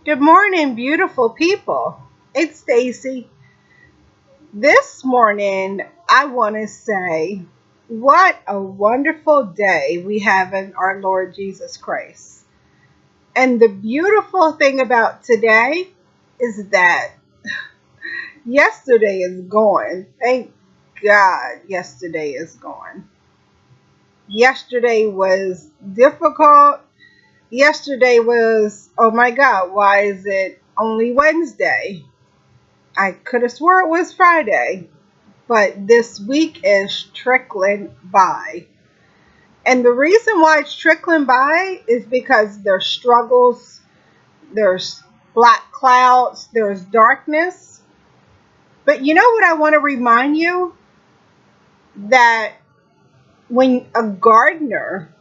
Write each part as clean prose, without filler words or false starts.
Good morning, beautiful people. It's Stacy. This morning, I want to say, what a wonderful day we have in our Lord Jesus Christ. And the beautiful thing about today is that yesterday is gone. Thank God yesterday is gone. Yesterday was difficult. Yesterday was, oh my God, why is it only Wednesday? I could have swore it was Friday, but this week is trickling by. And the reason why it's trickling by is because there's struggles, there's black clouds, there's darkness. But you know what I want to remind you? That when a gardener,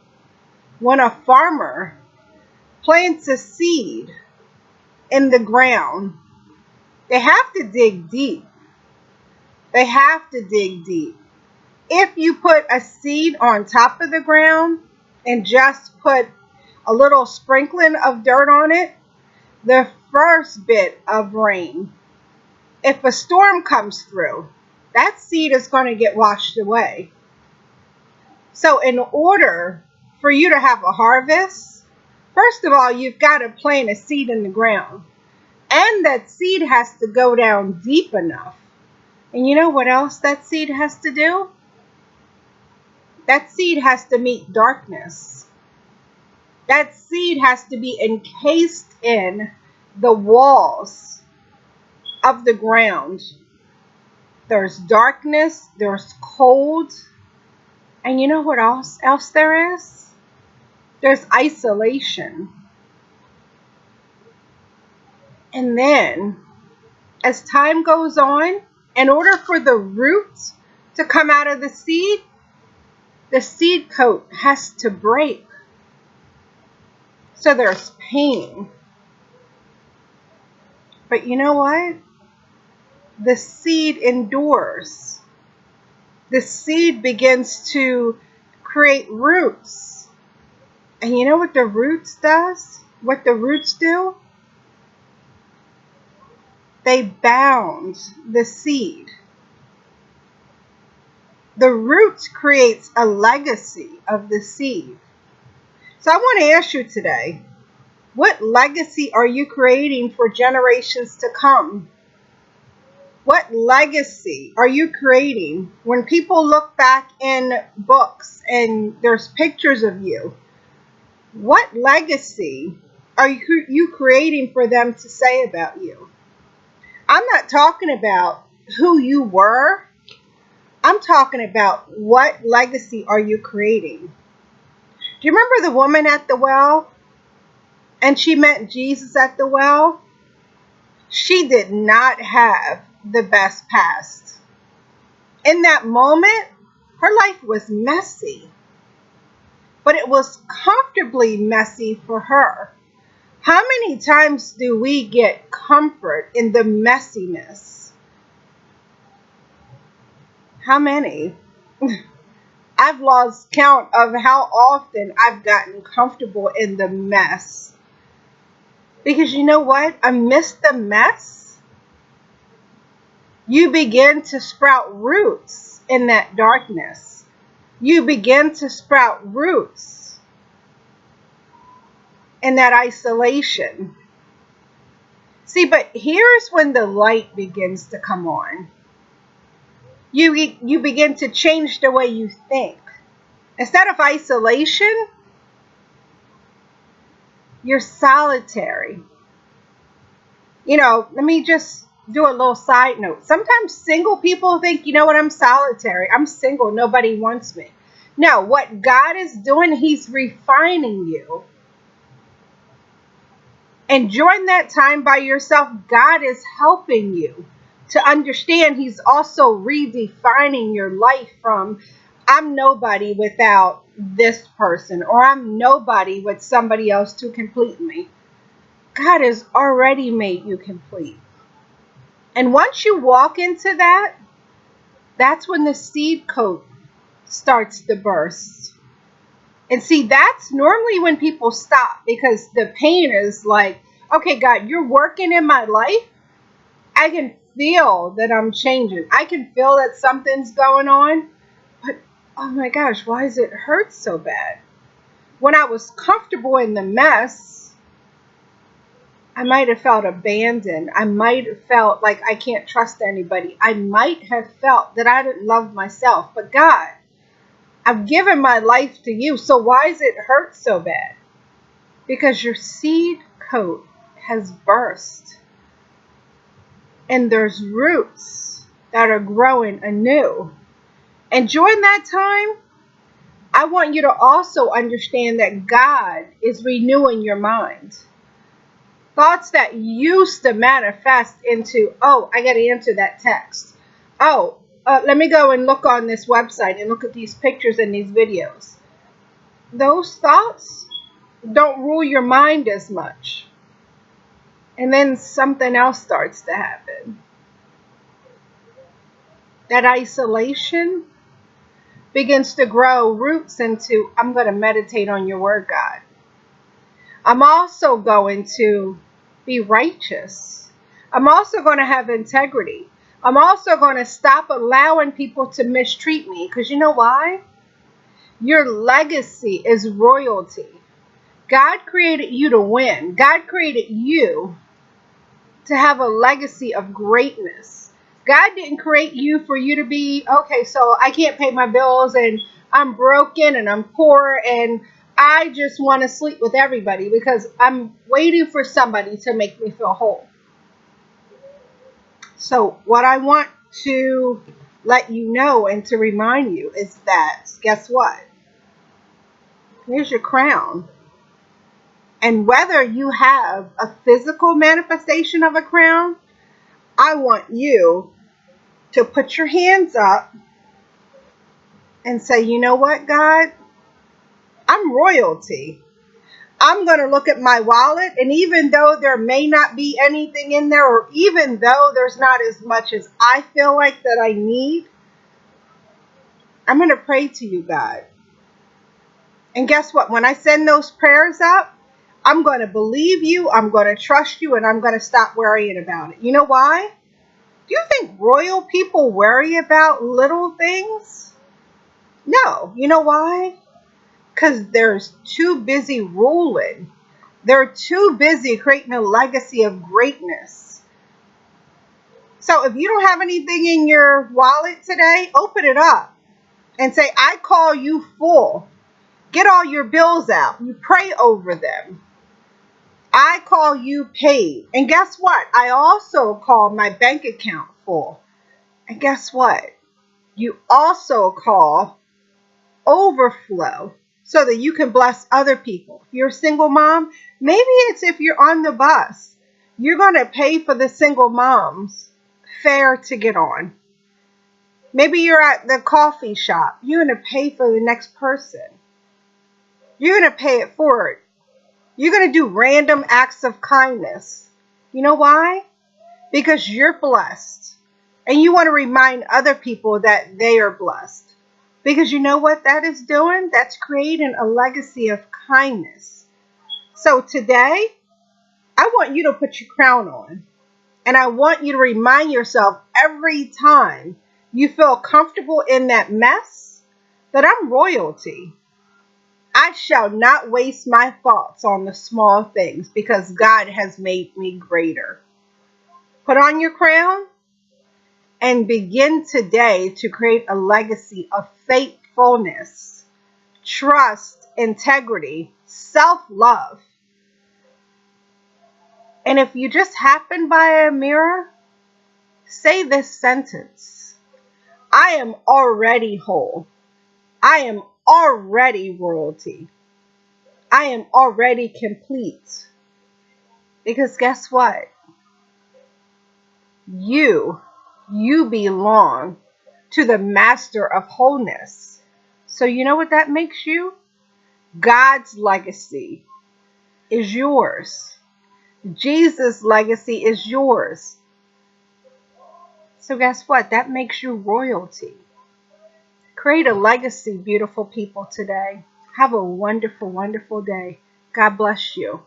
when a farmer plants a seed in the ground, they have to dig deep. They have to dig deep. If you put a seed on top of the ground and just put a little sprinkling of dirt on it, the first bit of rain, if a storm comes through, that seed is going to get washed away. So in order for you to have a harvest, first of all, you've got to plant a seed in the ground. And that seed has to go down deep enough. And you know what else that seed has to do? That seed has to meet darkness. That seed has to be encased in the walls of the ground. There's darkness, there's cold, and you know what else there is? There's isolation. And then, as time goes on, in order for the root to come out of the seed coat has to break. So there's pain. But you know what? The seed endures. The seed begins to create roots. And you know what the roots does? What the roots do? They bound the seed. The roots creates a legacy of the seed. So I want to ask you today, what legacy are you creating for generations to come? What legacy are you creating when people look back in books and there's pictures of you? What legacy are you creating for them to say about you? I'm not talking about who you were. I'm talking about what legacy are you creating? Do you remember the woman at the well? And she met Jesus at the well? She did not have the best past. In that moment, her life was messy. But it was comfortably messy for her. How many times do we get comfort in the messiness? How many? I've lost count of how often I've gotten comfortable in the mess. Because you know what? Amidst the mess, you begin to sprout roots in that darkness. You begin to sprout roots in that isolation. See, but here's when the light begins to come on. You begin to change the way you think. Instead of isolation, you're solitary. You know, let me just do a little side note. Sometimes single people think, you know what, I'm solitary. I'm single. Nobody wants me. No, what God is doing, He's refining you. And during that time by yourself, God is helping you to understand. He's also redefining your life from, I'm nobody without this person, or I'm nobody with somebody else to complete me. God has already made you complete. And once you walk into that, that's when the seed coat starts to burst. And see, that's normally when people stop, because the pain is like, Okay, God, you're working in my life. I can feel that I'm changing. I can feel that something's going on. But, oh my gosh, why does it hurt so bad? When I was comfortable in the mess, I might have felt abandoned. I might have felt like I can't trust anybody. I might have felt that I didn't love myself. But God, I've given my life to you. So why does it hurt so bad? Because your seed coat has burst. And there's roots that are growing anew. And during that time, I want you to also understand that God is renewing your mind. Thoughts that used to manifest into, oh, I got to answer that text. Oh, let me go and look on this website and look at these pictures and these videos. Those thoughts don't rule your mind as much. And then something else starts to happen. That isolation begins to grow roots into, I'm going to meditate on your word, God. I'm also going to be righteous. I'm also going to have integrity. I'm also going to stop allowing people to mistreat me. Because you know why? Your legacy is royalty. God created you to win. God created you to have a legacy of greatness. God didn't create you for you to be, okay, so I can't pay my bills and I'm broken and I'm poor and I just want to sleep with everybody because I'm waiting for somebody to make me feel whole. So what I want to let you know and to remind you is that, guess what? Here's your crown. And whether you have a physical manifestation of a crown, I want you to put your hands up and say, you know what, God? I'm royalty. I'm going to look at my wallet, and even though there may not be anything in there, or even though there's not as much as I feel like that I need, I'm going to pray to you, God. And guess what? When I send those prayers up, I'm going to believe you, I'm going to trust you, and I'm going to stop worrying about it. You know why? Do you think royal people worry about little things? No. You know why? Because they're too busy ruling. They're too busy creating a legacy of greatness. So if you don't have anything in your wallet today, open it up and say, I call you full. Get all your bills out. You pray over them. I call you paid. And guess what? I also call my bank account full. And guess what? You also call overflow so that you can bless other people. If you're a single mom, maybe it's if you're on the bus, you're going to pay for the single mom's fare to get on. Maybe you're at the coffee shop. You're going to pay for the next person. You're going to pay it forward. You're going to do random acts of kindness. You know why? Because you're blessed. And you want to remind other people that they are blessed. Because you know what that is doing? That's creating a legacy of kindness. So today, I want you to put your crown on. And I want you to remind yourself every time you feel comfortable in that mess that I'm royalty. I shall not waste my thoughts on the small things because God has made me greater. Put on your crown and begin today to create a legacy of faithfulness, trust, integrity, self-love. And if you just happen by a mirror, say this sentence: I am already whole. I am already royalty. I am already complete. Because guess what? You belong to the master of wholeness. So you know what that makes you? God's legacy is yours. Jesus' legacy is yours. So guess what? That makes you royalty. Create a legacy, beautiful people, today. Have a wonderful, wonderful day. God bless you.